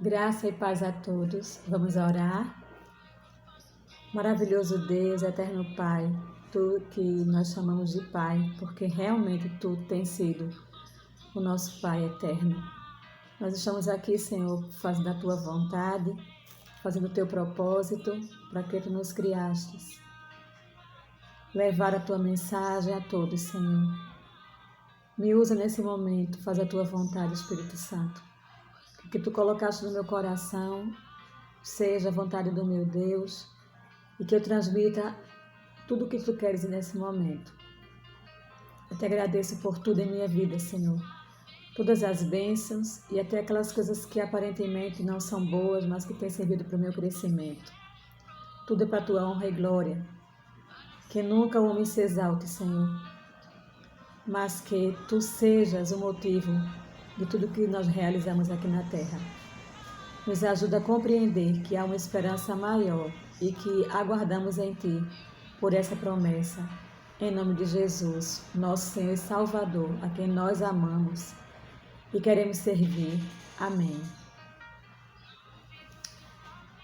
Graça e paz a todos. Vamos orar. Maravilhoso Deus, eterno Pai, Tu que nós chamamos de Pai, porque realmente Tu tens sido o nosso Pai eterno. Nós estamos aqui, Senhor, fazendo a Tua vontade, fazendo o Teu propósito, para que Tu nos criastes. Levar a Tua mensagem a todos, Senhor. Me usa nesse momento, faz a Tua vontade, Espírito Santo. O que Tu colocaste no meu coração seja a vontade do meu Deus e que eu transmita tudo o que Tu queres nesse momento. Eu te agradeço por tudo em minha vida, Senhor. Todas as bênçãos e até aquelas coisas que aparentemente não são boas, mas que têm servido para o meu crescimento. Tudo é para a Tua honra e glória. Que nunca o homem se exalte, Senhor, mas que Tu sejas o motivo de tudo que nós realizamos aqui na terra. Nos ajuda a compreender que há uma esperança maior e que aguardamos em Ti por essa promessa. Em nome de Jesus, nosso Senhor e Salvador, a quem nós amamos e queremos servir. Amém.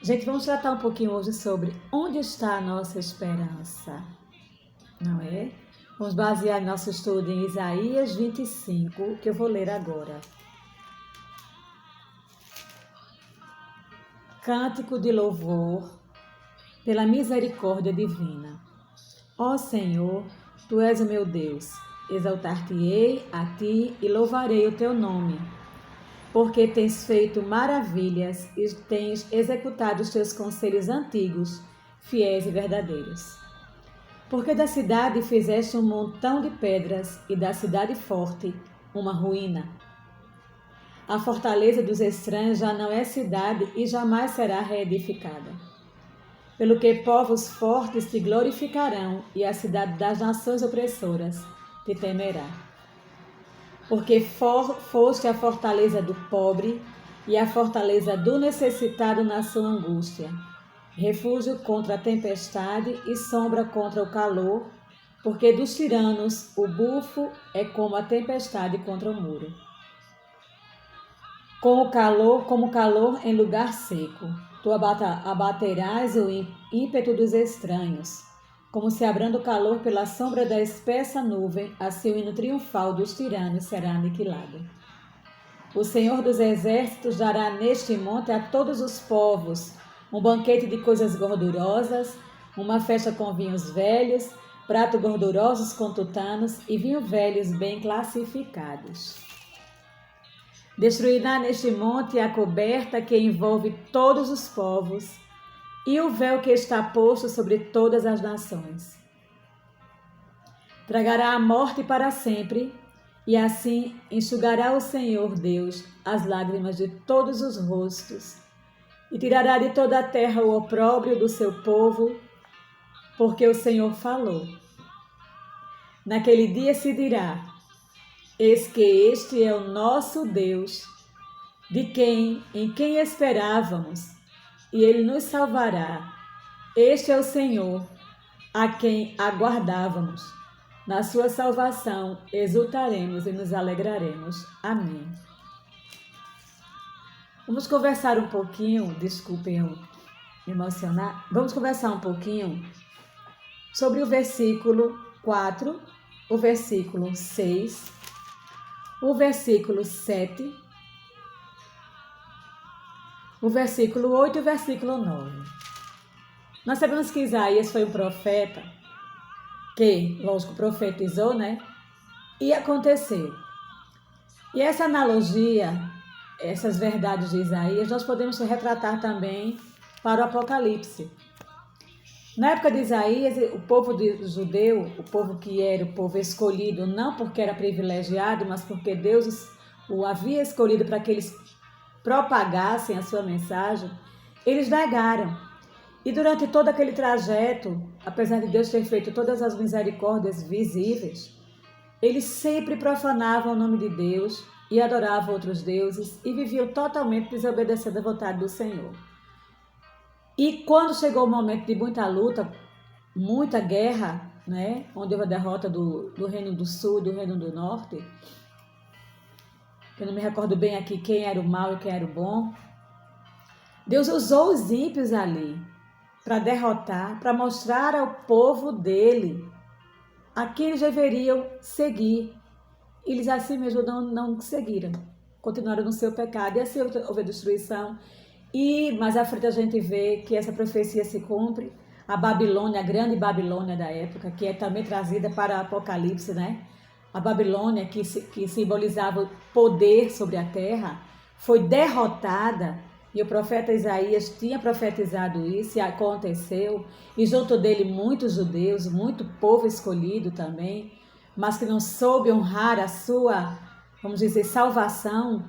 Gente, vamos tratar um pouquinho hoje sobre onde está a nossa esperança, não é? Vamos basear nosso estudo em Isaías 25, que eu vou ler agora. Cântico de louvor pela misericórdia divina. Ó Senhor, Tu és o meu Deus, exaltar-te-ei a Ti e louvarei o Teu nome, porque tens feito maravilhas e tens executado os Teus conselhos antigos, fiéis e verdadeiros. Porque da cidade fizeste um montão de pedras e da cidade forte uma ruína. A fortaleza dos estranhos já não é cidade e jamais será reedificada. Pelo que povos fortes te glorificarão e a cidade das nações opressoras te temerá. Porque foste a fortaleza do pobre e a fortaleza do necessitado na sua angústia, refúgio contra a tempestade e sombra contra o calor, porque dos tiranos o bufo é como a tempestade contra o muro. Como calor em lugar seco, tu abaterás o ímpeto dos estranhos. Como se abrando o calor pela sombra da espessa nuvem, assim o hino triunfal dos tiranos será aniquilado. O Senhor dos Exércitos dará neste monte a todos os povos um banquete de coisas gordurosas, uma festa com vinhos velhos, pratos gordurosos com tutanos e vinhos velhos bem classificados. Destruirá neste monte a coberta que envolve todos os povos e o véu que está posto sobre todas as nações. Tragará a morte para sempre, e assim enxugará o Senhor Deus as lágrimas de todos os rostos, e tirará de toda a terra o opróbrio do seu povo, porque o Senhor falou. Naquele dia se dirá: eis que este é o nosso Deus, em quem esperávamos, e Ele nos salvará. Este é o Senhor, a quem aguardávamos. Na sua salvação exultaremos e nos alegraremos. Amém. Vamos conversar um pouquinho, desculpem eu me emocionar, vamos conversar um pouquinho sobre o versículo 4, o versículo 6, o versículo 7, o versículo 8 e o versículo 9. Nós sabemos que Isaías foi um profeta que, lógico, profetizou, né? E aconteceu. E essa analogia, essas verdades de Isaías, nós podemos retratar também para o Apocalipse. Na época de Isaías, o povo judeu, o povo que era o povo escolhido, não porque era privilegiado, mas porque Deus o havia escolhido para que eles propagassem a sua mensagem, eles negaram. E durante todo aquele trajeto, apesar de Deus ter feito todas as misericórdias visíveis, eles sempre profanavam o nome de Deus e adoravam outros deuses e viviam totalmente desobedecendo à vontade do Senhor. E quando chegou o momento de muita luta, muita guerra, né, onde houve a derrota do Reino do Sul e do Reino do Norte, eu não me recordo bem aqui quem era o mal e quem era o bom, Deus usou os ímpios ali para derrotar, para mostrar ao povo dele a quem eles deveriam seguir. Eles assim mesmo não seguiram, continuaram no seu pecado, e assim houve destruição. E mais à frente a gente vê que essa profecia se cumpre. A Babilônia, a grande Babilônia da época, que é também trazida para o Apocalipse, né? A Babilônia, que simbolizava o poder sobre a terra, foi derrotada, e o profeta Isaías tinha profetizado isso, e aconteceu, e junto dele muitos judeus, muito povo escolhido também, mas que não soube honrar a sua, vamos dizer, salvação.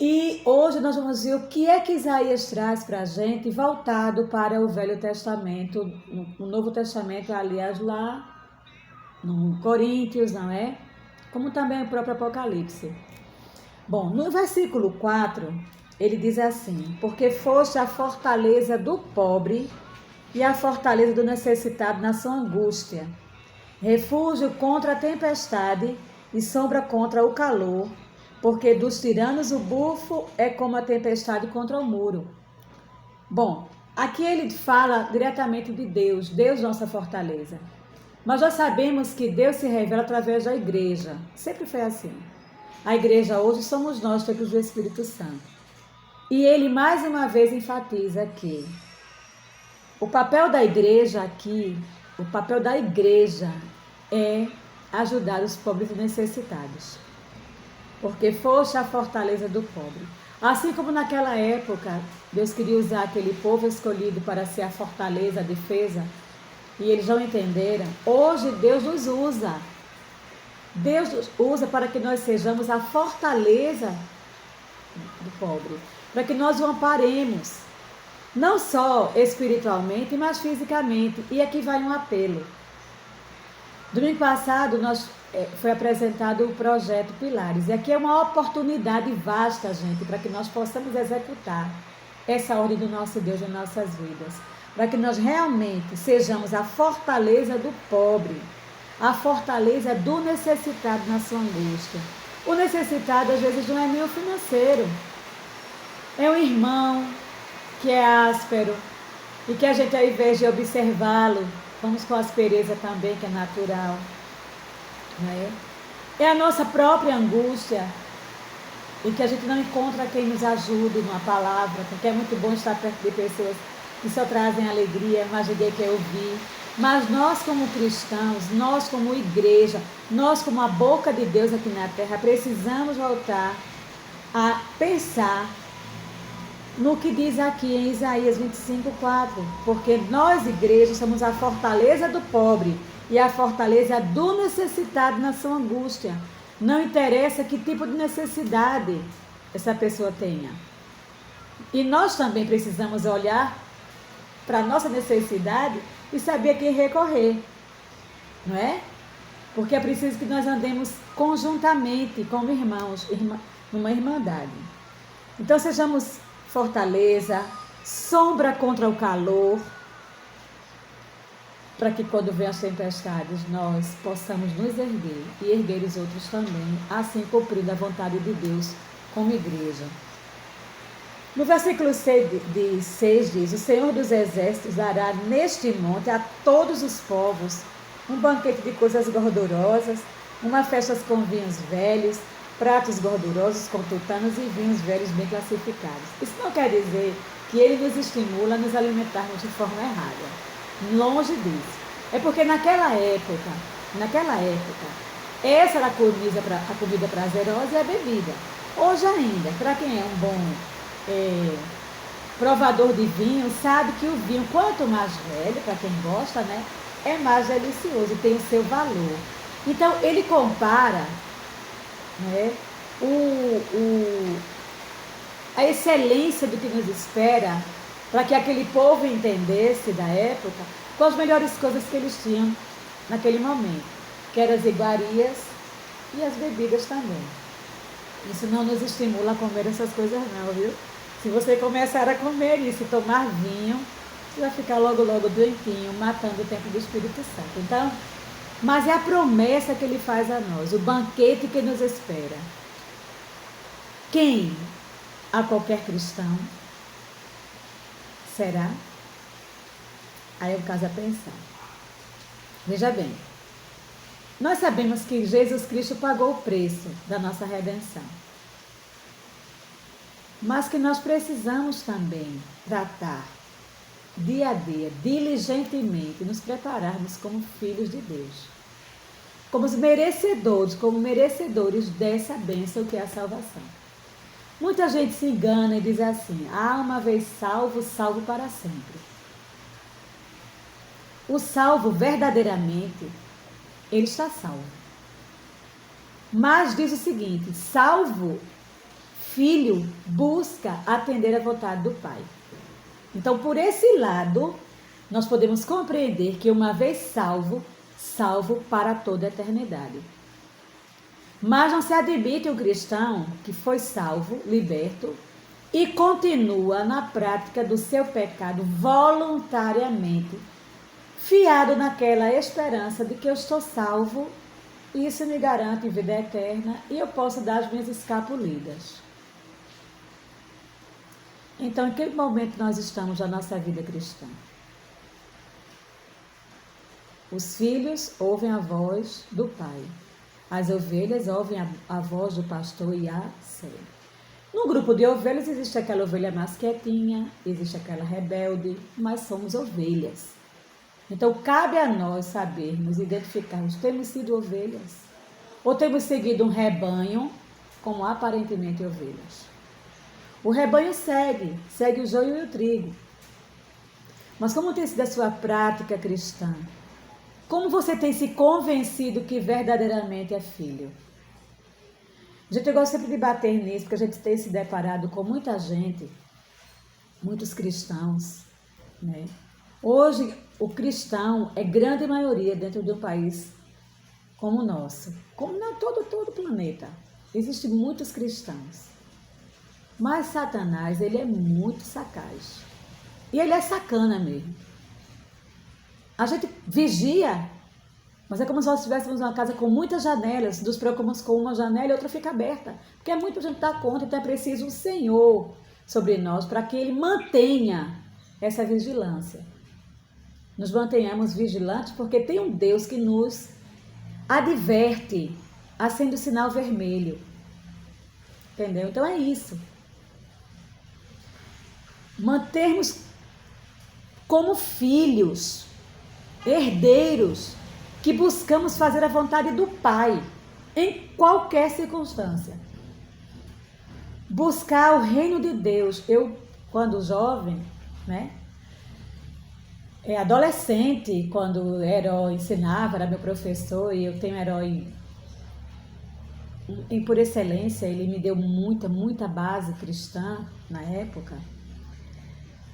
E hoje nós vamos ver o que é que Isaías traz para a gente, voltado para o Velho Testamento, no Novo Testamento, aliás, lá no Coríntios, não é? Como também o próprio Apocalipse. Bom, no versículo 4, ele diz assim: porque foste a fortaleza do pobre e a fortaleza do necessitado na sua angústia, refúgio contra a tempestade e sombra contra o calor, porque dos tiranos o bufo é como a tempestade contra o muro. Bom, aqui ele fala diretamente de Deus, Deus nossa fortaleza. Mas já sabemos que Deus se revela através da igreja. Sempre foi assim. A igreja hoje somos nós, templos do Espírito Santo. E ele mais uma vez enfatiza que o papel da igreja aqui, o papel da igreja é ajudar os pobres e necessitados. Porque foste a fortaleza do pobre. Assim como naquela época, Deus queria usar aquele povo escolhido para ser a fortaleza, a defesa, e eles não entenderam. Hoje Deus nos usa. Deus nos usa para que nós sejamos a fortaleza do pobre, para que nós o amparemos, não só espiritualmente, mas fisicamente. E aqui vai um apelo. Domingo passado foi apresentado o projeto Pilares, e aqui é uma oportunidade vasta, gente, para que nós possamos executar essa ordem do nosso Deus em nossas vidas, para que nós realmente sejamos a fortaleza do pobre, a fortaleza do necessitado na sua angústia. O necessitado às vezes não é nem o financeiro, é um irmão que é áspero e que a gente, ao invés de observá-lo, vamos com aspereza também, que é natural, né? É a nossa própria angústia e que a gente não encontra quem nos ajude numa palavra, porque é muito bom estar perto de pessoas que só trazem alegria, mas ninguém quer ouvir. Mas nós como cristãos, nós como igreja, nós como a boca de Deus aqui na terra, precisamos voltar a pensar no que diz aqui em Isaías 25:4, porque nós, igreja, somos a fortaleza do pobre e a fortaleza do necessitado na sua angústia. Não interessa que tipo de necessidade essa pessoa tenha. E nós também precisamos olhar para a nossa necessidade e saber a quem recorrer, não é? Porque é preciso que nós andemos conjuntamente como irmãos, numa irmandade. Então sejamos fortaleza, sombra contra o calor, para que quando venham as tempestades nós possamos nos erguer e erguer os outros também, assim cumprindo a vontade de Deus como igreja. No versículo 6 diz: o Senhor dos Exércitos dará neste monte a todos os povos um banquete de coisas gordurosas, uma festa com vinhos velhos, pratos gordurosos com tutanos e vinhos velhos bem classificados. Isso não quer dizer que ele nos estimula a nos alimentarmos de forma errada. Longe disso. É porque naquela época, essa era a comida prazerosa e a bebida. Hoje ainda, para quem é um bom provador de vinho, sabe que o vinho, quanto mais velho, para quem gosta, né, é mais delicioso, tem o seu valor. Então, ele compara, né, a excelência do que nos espera, para que aquele povo entendesse da época, com as melhores coisas que eles tinham naquele momento, que eram as iguarias e as bebidas também. Isso não nos estimula a comer essas coisas não, viu? Se você começar a comer isso e tomar vinho, você vai ficar logo doentinho, matando o tempo do Espírito Santo. Então, mas é a promessa que ele faz a nós, o banquete que nos espera. Quem? A qualquer cristão, Será? Aí é o caso a pensar. Veja bem, nós sabemos que Jesus Cristo pagou o preço da nossa redenção. Mas que nós precisamos também tratar dia a dia, diligentemente, nos prepararmos como filhos de Deus. Como merecedores dessa bênção que é a salvação. Muita gente se engana e diz assim: uma vez salvo, salvo para sempre. O salvo, verdadeiramente, ele está salvo. Mas diz o seguinte: salvo, filho, busca atender à vontade do Pai. Então, por esse lado, nós podemos compreender que uma vez salvo, salvo para toda a eternidade. Mas não se admite um cristão que foi salvo, liberto, e continua na prática do seu pecado voluntariamente, fiado naquela esperança de que eu estou salvo, e isso me garante vida eterna e eu posso dar as minhas escapulidas. Então, em que momento nós estamos na nossa vida cristã? Os filhos ouvem a voz do Pai. As ovelhas ouvem a voz do pastor e a seguem. No grupo de ovelhas existe aquela ovelha mais quietinha, existe aquela rebelde, mas somos ovelhas. Então, cabe a nós sabermos, identificarmos, temos sido ovelhas? Ou temos seguido um rebanho como aparentemente ovelhas? O rebanho segue o joio e o trigo. Mas como tem sido a sua prática cristã? Como você tem se convencido que verdadeiramente é filho? A gente gosta sempre de bater nisso, porque a gente tem se deparado com muita gente, muitos cristãos, né? Hoje, o cristão é grande maioria dentro de um país como o nosso, como em todo o planeta. Existem muitos cristãos. Mas Satanás, ele é muito sagaz. E ele é sacana mesmo. A gente vigia, mas é como se nós estivéssemos uma casa com muitas janelas, nos preocupamos com uma janela e outra fica aberta. Porque é muito a gente dar conta, então é preciso um Senhor sobre nós para que Ele mantenha essa vigilância. Nos mantenhamos vigilantes porque tem um Deus que nos adverte, acende o sinal vermelho. Entendeu? Então é isso. Mantermos como filhos, herdeiros, que buscamos fazer a vontade do Pai, em qualquer circunstância. Buscar o reino de Deus. Eu, quando jovem, né? Adolescente, quando o herói ensinava, era meu professor, e eu tenho um herói por excelência, ele me deu muita base cristã na época.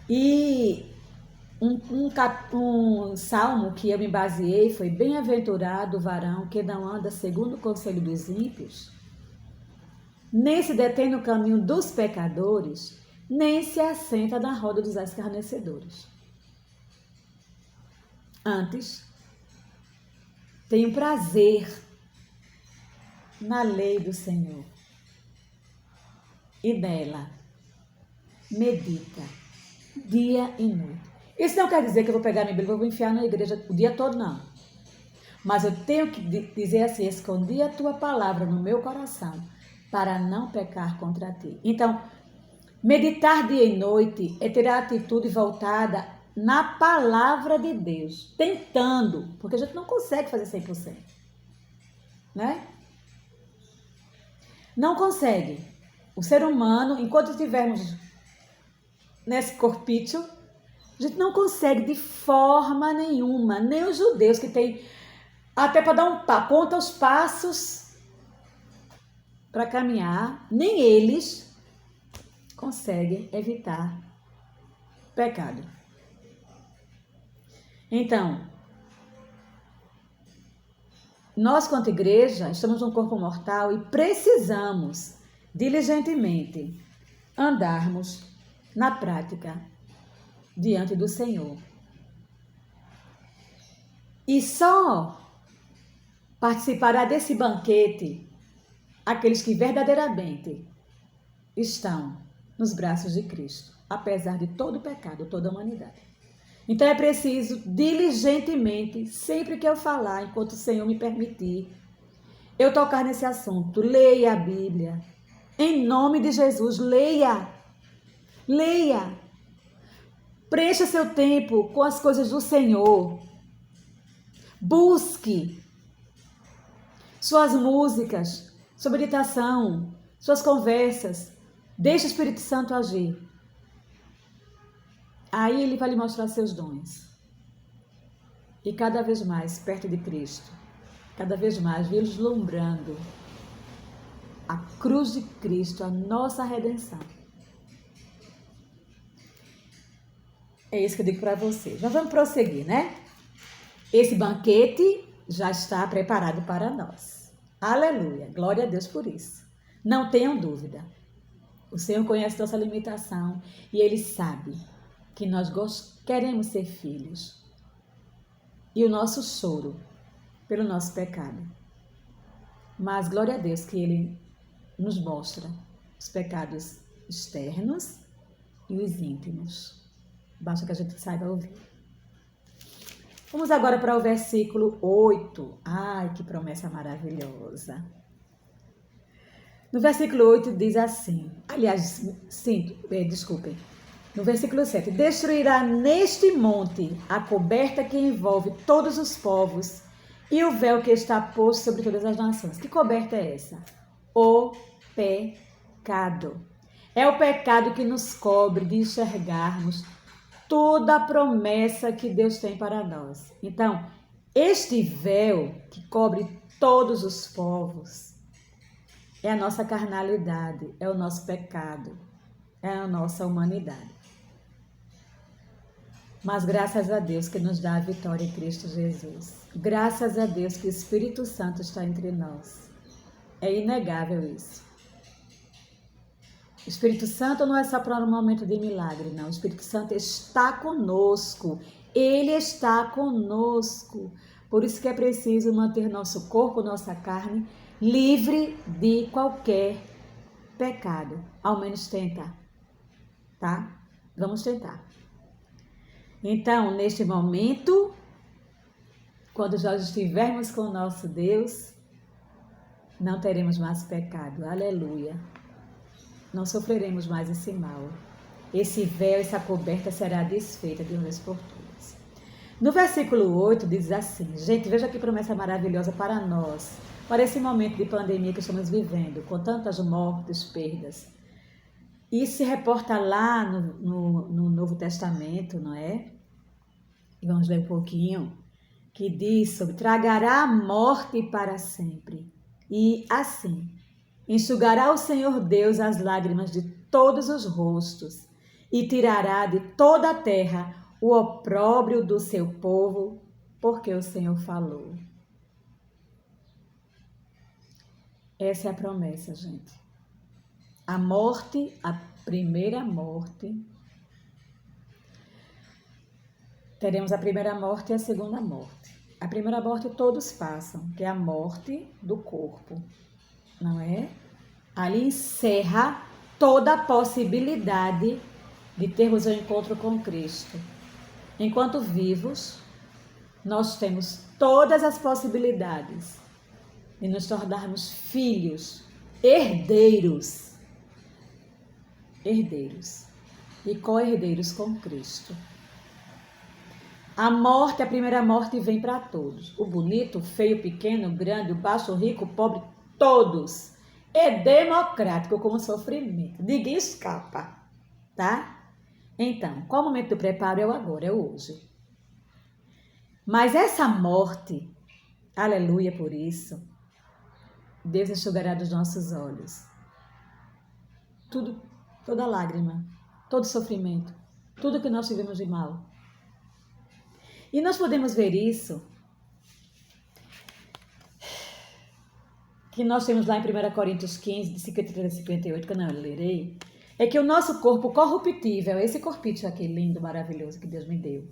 E um salmo que eu me baseei foi: bem-aventurado o varão que não anda segundo o conselho dos ímpios, nem se detém no caminho dos pecadores, nem se assenta na roda dos escarnecedores. Antes, tenho prazer na lei do Senhor e nela medita dia e noite. Isso não quer dizer que eu vou pegar minha Bíblia e vou enfiar na igreja o dia todo, não. Mas eu tenho que dizer assim: escondi a tua palavra no meu coração para não pecar contra ti. Então, meditar dia e noite é ter a atitude voltada na palavra de Deus, tentando, porque a gente não consegue fazer 100%, né? Não consegue. O ser humano, enquanto estivermos nesse corpício, a gente não consegue de forma nenhuma, nem os judeus que têm até para dar conta os passos para caminhar, nem eles conseguem evitar pecado. Então, nós, quanto igreja, estamos num corpo mortal e precisamos diligentemente andarmos na prática diante do Senhor. E só participará desse banquete aqueles que verdadeiramente estão nos braços de Cristo, apesar de todo o pecado, toda a humanidade. Então é preciso diligentemente, sempre que eu falar, enquanto o Senhor me permitir, eu tocar nesse assunto. Leia a Bíblia. Em nome de Jesus, leia. Leia. Preencha seu tempo com as coisas do Senhor. Busque suas músicas, sua meditação, suas conversas. Deixe o Espírito Santo agir. Aí ele vai lhe mostrar seus dons. E cada vez mais perto de Cristo, cada vez mais vislumbrando a cruz de Cristo, a nossa redenção. É isso que eu digo para vocês. Nós vamos prosseguir, né? Esse banquete já está preparado para nós. Aleluia. Glória a Deus por isso. Não tenham dúvida. O Senhor conhece nossa limitação e Ele sabe que nós queremos ser filhos. E o nosso choro pelo nosso pecado. Mas glória a Deus que Ele nos mostra os pecados externos e os íntimos. Basta que a gente saiba ouvir. Vamos agora para o versículo 8. Ai, que promessa maravilhosa. No versículo 8 diz assim, desculpem. No versículo 7, destruirá neste monte a coberta que envolve todos os povos e o véu que está posto sobre todas as nações. Que coberta é essa? O pecado. É o pecado que nos cobre de enxergarmos toda a promessa que Deus tem para nós. Então, este véu que cobre todos os povos é a nossa carnalidade, é o nosso pecado, é a nossa humanidade. Mas graças a Deus que nos dá a vitória em Cristo Jesus. Graças a Deus que o Espírito Santo está entre nós. É inegável isso. O Espírito Santo não é só para um momento de milagre, não. O Espírito Santo está conosco. Ele está conosco. Por isso que é preciso manter nosso corpo, nossa carne, livre de qualquer pecado. Ao menos tentar, tá? Vamos tentar. Então, neste momento, quando nós estivermos com o nosso Deus, não teremos mais pecado. Aleluia. Não sofreremos mais esse mal. Esse véu, essa coberta será desfeita de uma vez por todas. No versículo 8 diz assim, gente, veja que promessa maravilhosa para nós, para esse momento de pandemia que estamos vivendo, com tantas mortes, perdas. E se reporta lá no Novo Testamento, não é? E vamos ler um pouquinho, que diz sobre, tragará a morte para sempre. E assim, enxugará o Senhor Deus as lágrimas de todos os rostos e tirará de toda a terra o opróbrio do seu povo, porque o Senhor falou. Essa é a promessa, gente. A morte, a primeira morte. Teremos a primeira morte e a segunda morte. A primeira morte todos passam, que é a morte do corpo, não é? Ali encerra toda a possibilidade de termos um encontro com Cristo. Enquanto vivos, nós temos todas as possibilidades de nos tornarmos filhos, herdeiros e co-herdeiros com Cristo. A morte, a primeira morte vem para todos. O bonito, o feio, o pequeno, o grande, o baixo, o rico, o pobre, todos. É democrático como sofrimento. Ninguém escapa, tá? Então, qual o momento do preparo? É o agora, é o hoje. Mas essa morte, aleluia por isso, Deus enxugará dos nossos olhos. Tudo, toda lágrima, todo sofrimento, tudo que nós tivemos de mal. E nós podemos ver isso, que nós temos lá em 1 Coríntios 15, de 53 a 58, que eu não lerei, é que o nosso corpo corruptível, esse corpício aqui lindo, maravilhoso que Deus me deu,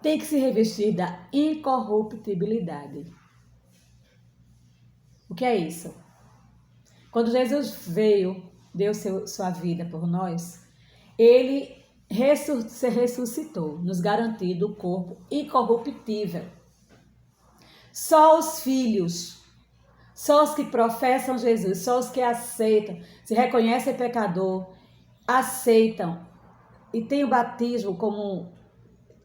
tem que se revestir da incorruptibilidade. O que é isso? Quando Jesus veio deu sua vida por nós, ele se ressuscitou, nos garantindo o corpo incorruptível. Só os filhos, só os que professam Jesus, só os que aceitam, se reconhecem pecador, aceitam e têm o batismo como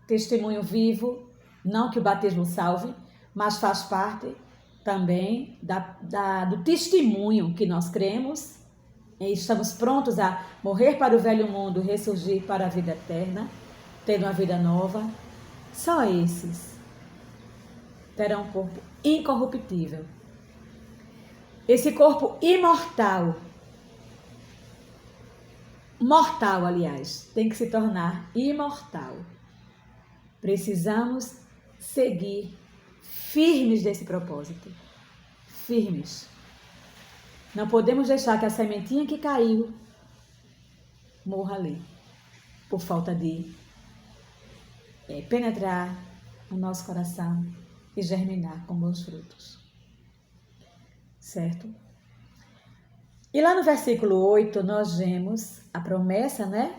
testemunho vivo, não que o batismo salve, mas faz parte também do testemunho que nós cremos e estamos prontos a morrer para o velho mundo, ressurgir para a vida eterna, tendo uma vida nova. Só esses terão um corpo incorruptível. Esse corpo imortal, mortal, aliás, tem que se tornar imortal. Precisamos seguir firmes desse propósito. Firmes. Não podemos deixar que a sementinha que caiu morra ali, por falta de penetrar no nosso coração e germinar com bons frutos. Certo? E lá no versículo 8 nós vemos a promessa, né?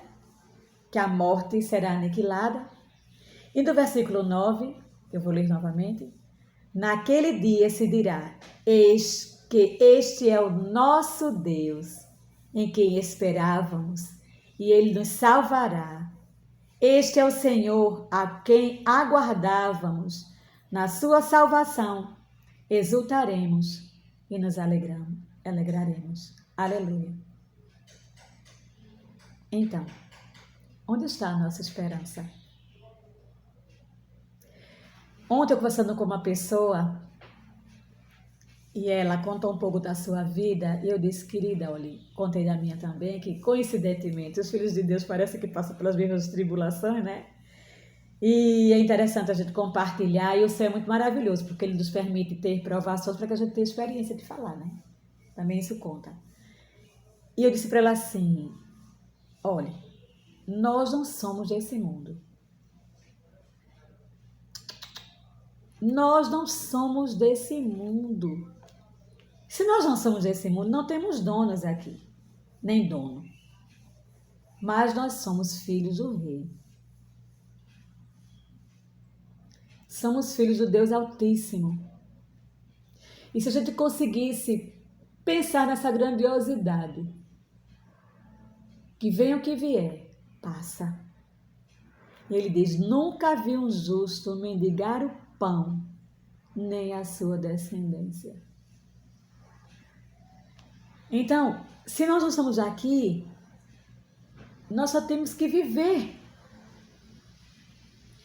Que a morte será aniquilada. E no versículo 9, eu vou ler novamente. Naquele dia se dirá, eis que este é o nosso Deus, em quem esperávamos, e Ele nos salvará. Este é o Senhor a quem aguardávamos. Na sua salvação exultaremos e nos alegraremos. Aleluia. Então, onde está a nossa esperança? Ontem eu conversando com uma pessoa e ela contou um pouco da sua vida e eu disse, querida, olha, contei da minha também, que coincidentemente os filhos de Deus parecem que passam pelas mesmas tribulações, né? E é interessante a gente compartilhar e o céu é muito maravilhoso, porque ele nos permite ter provações para que a gente tenha experiência de falar, né? Também isso conta. E eu disse para ela assim, olha, nós não somos desse mundo. Nós não somos desse mundo. Se nós não somos desse mundo, não temos donos aqui, nem dono. Mas nós somos filhos do Rei. Somos filhos do Deus Altíssimo. E se a gente conseguisse pensar nessa grandiosidade, que venha o que vier, passa. E ele diz, nunca vi um justo mendigar o pão, nem a sua descendência. Então, se nós não estamos aqui, nós só temos que viver.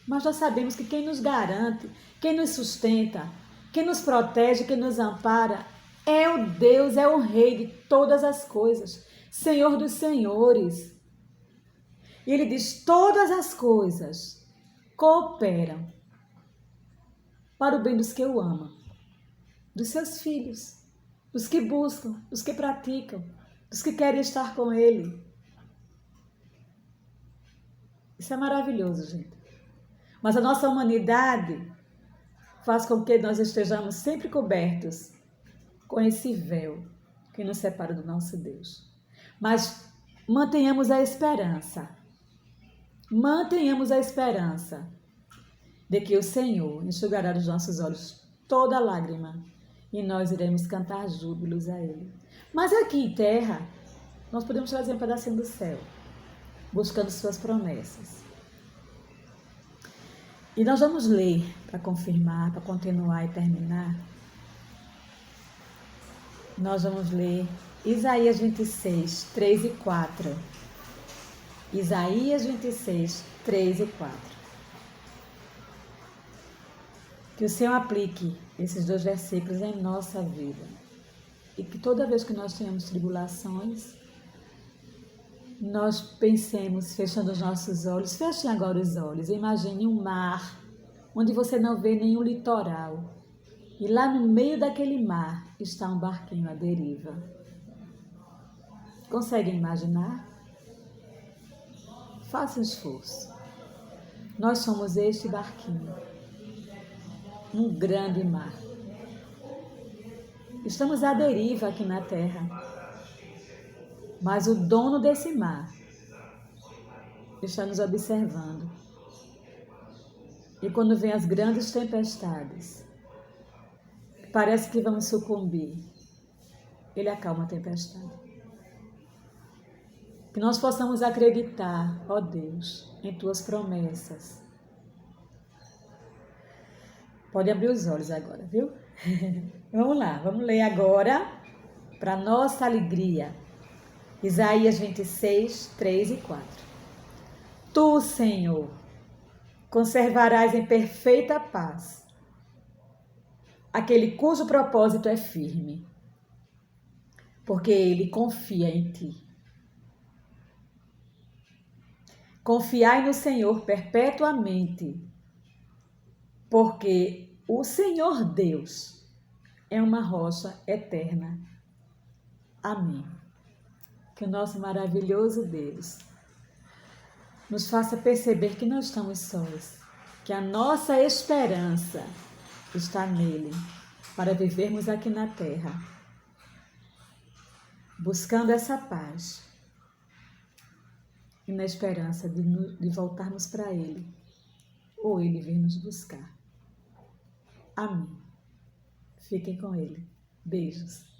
Mas nós sabemos que quem nos garante, quem nos sustenta, quem nos protege, quem nos ampara, é o Deus, é o Rei de todas as coisas, Senhor dos senhores. E ele diz, todas as coisas cooperam para o bem dos que o amam, dos seus filhos, dos que buscam, dos que praticam, dos que querem estar com ele. Isso é maravilhoso, gente. Mas a nossa humanidade faz com que nós estejamos sempre cobertos com esse véu que nos separa do nosso Deus. Mas mantenhamos a esperança. Mantenhamos a esperança de que o Senhor enxugará dos nossos olhos toda lágrima e nós iremos cantar júbilos a Ele. Mas aqui em terra, nós podemos trazer um pedacinho do céu, buscando suas promessas. E nós vamos ler, para confirmar, para continuar e terminar. Nós vamos ler Isaías 26, 3 e 4. Isaías 26, 3 e 4. Que o Senhor aplique esses dois versículos em nossa vida. E que toda vez que nós tenhamos tribulações, nós pensemos, fechando os nossos olhos, fechem agora os olhos, imagine um mar, onde você não vê nenhum litoral. E lá no meio daquele mar está um barquinho à deriva. Conseguem imaginar? Faça um esforço. Nós somos este barquinho. Um grande mar. Estamos à deriva aqui na terra. Mas o dono desse mar está nos observando. E quando vem as grandes tempestades, parece que vamos sucumbir, Ele acalma a tempestade. Que nós possamos acreditar, ó Deus, em Tuas promessas. Pode abrir os olhos agora, viu? Vamos lá, vamos ler agora, para nossa alegria. Isaías 26, 3 e 4. Tu, Senhor, conservarás em perfeita paz aquele cujo propósito é firme, porque ele confia em Ti. Confiai no Senhor perpetuamente, porque o Senhor Deus é uma rocha eterna. Amém. Que o nosso maravilhoso Deus nos faça perceber que não estamos sós, que a nossa esperança está nele, para vivermos aqui na terra, buscando essa paz e na esperança de voltarmos para Ele, ou Ele vir nos buscar. Amém. Fiquem com Ele. Beijos.